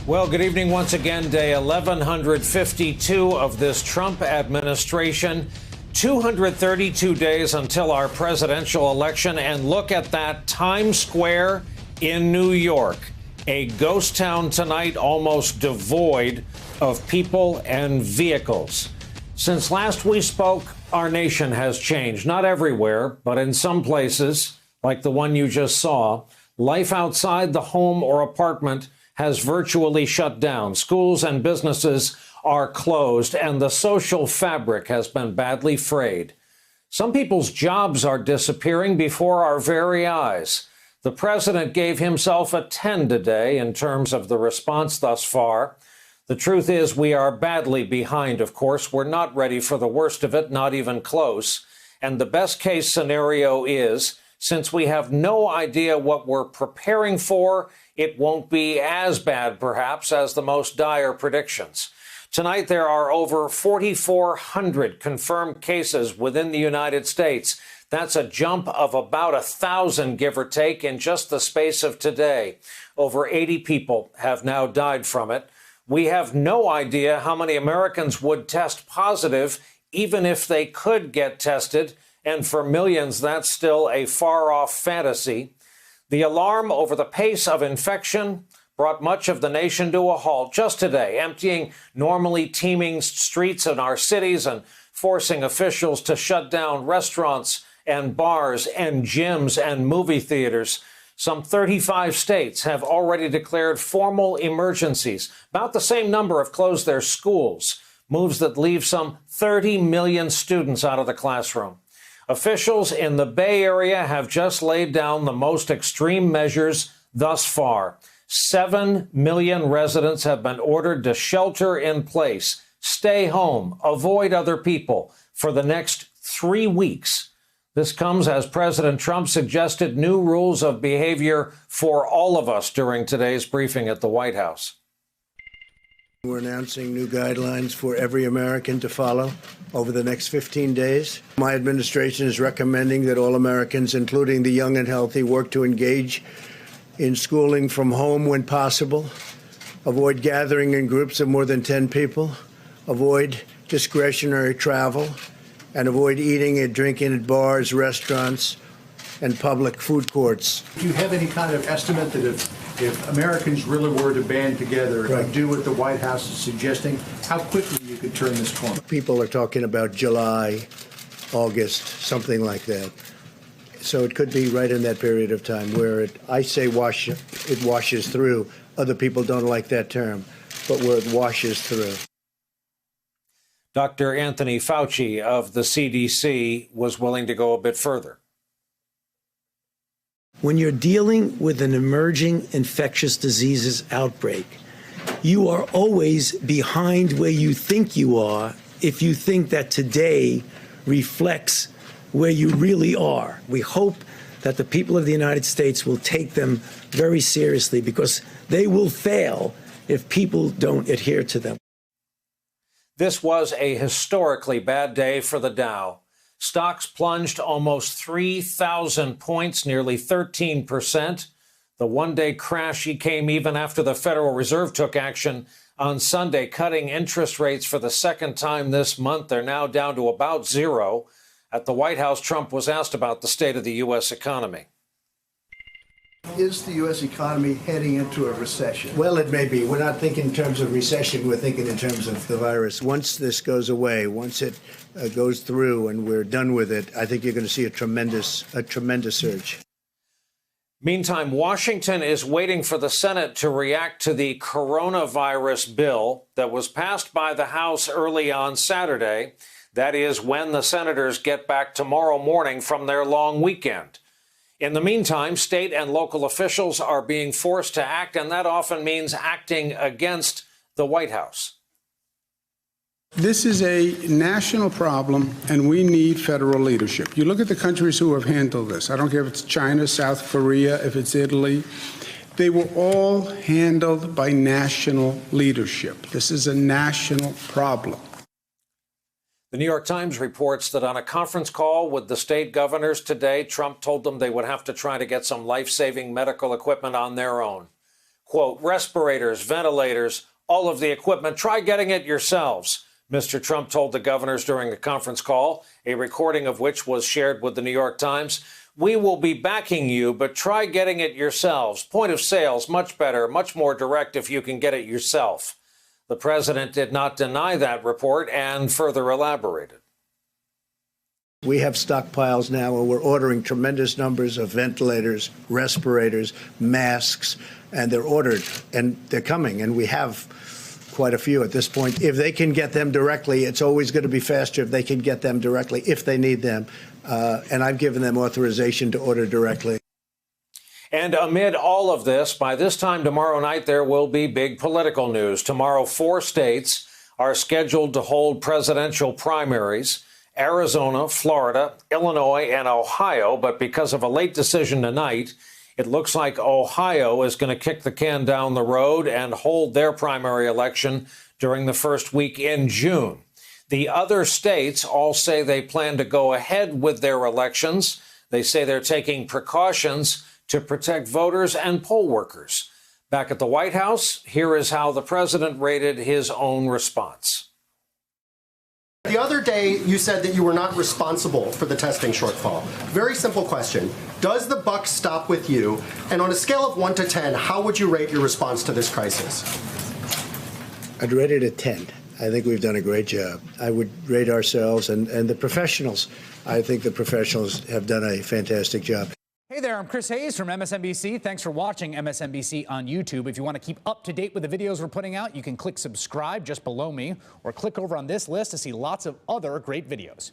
Well, good evening once again. Day 1152 of this Trump administration. 232 days until our presidential election. And look at that, Times Square in New York. A ghost town tonight, almost devoid of people and vehicles. Since last we spoke, our nation has changed. Not everywhere, but in some places, like the one you just saw, life outside the home or apartment has virtually shut down. Schools and businesses are closed, and the social fabric has been badly frayed. Some people's jobs are disappearing before our very eyes. The president gave himself a 10 today in terms of the response thus far. The truth is we are badly behind, of course. We're not ready for the worst of it, not even close. And the best case scenario is, since we have no idea what we're preparing for, it won't be as bad, perhaps, as the most dire predictions. Tonight, there are over 4,400 confirmed cases within the United States. That's a jump of about 1,000, give or take, in just the space of today. Over 80 people have now died from it. We have no idea how many Americans would test positive, even if they could get tested. And for millions, that's still a far-off fantasy. The alarm over the pace of infection brought much of the nation to a halt just today, emptying normally teeming streets in our cities and forcing officials to shut down restaurants and bars and gyms and movie theaters. Some 35 states have already declared formal emergencies. About the same number have closed their schools, moves that leave some 30 million students out of the classroom. Officials in the Bay Area have just laid down the most extreme measures thus far. 7 million residents have been ordered to shelter in place, stay home, avoid other people for the next 3 weeks. This comes as President Trump suggested new rules of behavior for all of us during today's briefing at the White House. We're announcing new guidelines for every American to follow over the next 15 days. My administration is recommending that all Americans, including the young and healthy, work to engage in schooling from home when possible, avoid gathering in groups of more than 10 people, avoid discretionary travel, and avoid eating and drinking at bars, restaurants, and public food courts. Do you have any kind of estimate that if Americans really were to band together and do what the White House is suggesting, how quickly you could turn this corner? People are talking about July, August, something like that. So it could be right in that period of time where it washes through. Other people don't like that term, but where it washes through. Dr. Anthony Fauci of the CDC was willing to go a bit further. When you're dealing with an emerging infectious diseases outbreak, you are always behind where you think you are if you think that today reflects where you really are. We hope that the people of the United States will take them very seriously because they will fail if people don't adhere to them. This was a historically bad day for the Dow. Stocks plunged almost 3,000 points, nearly 13%. The one-day crash came even after the Federal Reserve took action on Sunday, cutting interest rates for the second time this month. They're now down to about zero. At the White House, Trump was asked about the state of the U.S. economy. Is the U.S. economy heading into a recession? Well, it may be. We're not thinking in terms of recession. We're thinking in terms of the virus. Once this goes away, once it goes through and we're done with it, I think you're going to see a tremendous surge. Meantime, Washington is waiting for the Senate to react to the coronavirus bill that was passed by the House early on Saturday. That is when the senators get back tomorrow morning from their long weekend. In the meantime, state and local officials are being forced to act, and that often means acting against the White House. This is a national problem, and we need federal leadership. You look at the countries who have handled this. I don't care if it's China, South Korea, if it's Italy. They were all handled by national leadership. This is a national problem. The New York Times reports that on a conference call with the state governors today, Trump told them they would have to try to get some life-saving medical equipment on their own. quote, respirators, ventilators, all of the equipment. Try getting it yourselves, Mr. Trump told the governors during a conference call, a recording of which was shared with the New York Times. We will be backing you, but try getting it yourselves. Point of sales, much better, much more direct if you can get it yourself. The president did not deny that report and further elaborated. We have stockpiles now, and we're ordering tremendous numbers of ventilators, respirators, masks, and they're ordered, and they're coming, and we have quite a few at this point. If they can get them directly, it's always going to be faster if they can get them directly, if they need them. And I've given them authorization to order directly. And amid all of this, by this time tomorrow night, there will be big political news. Tomorrow, 4 states are scheduled to hold presidential primaries: Arizona, Florida, Illinois, and Ohio. But because of a late decision tonight, it looks like Ohio is going to kick the can down the road and hold their primary election during the first week in June. The other states all say they plan to go ahead with their elections. They say they're taking precautions to protect voters and poll workers. Back at the White House, here is how the president rated his own response. The other day, you said that you were not responsible for the testing shortfall. Very simple question. Does the buck stop with you? And on a scale of 1 to 10, how would you rate your response to this crisis? I'd rate it a 10. I think we've done a great job. I would rate ourselves and the professionals. I think the professionals have done a fantastic job. Hey there, I'm Chris Hayes from MSNBC. Thanks for watching MSNBC on YouTube. If you want to keep up to date with the videos we're putting out, you can click subscribe just below me or click over on this list to see lots of other great videos.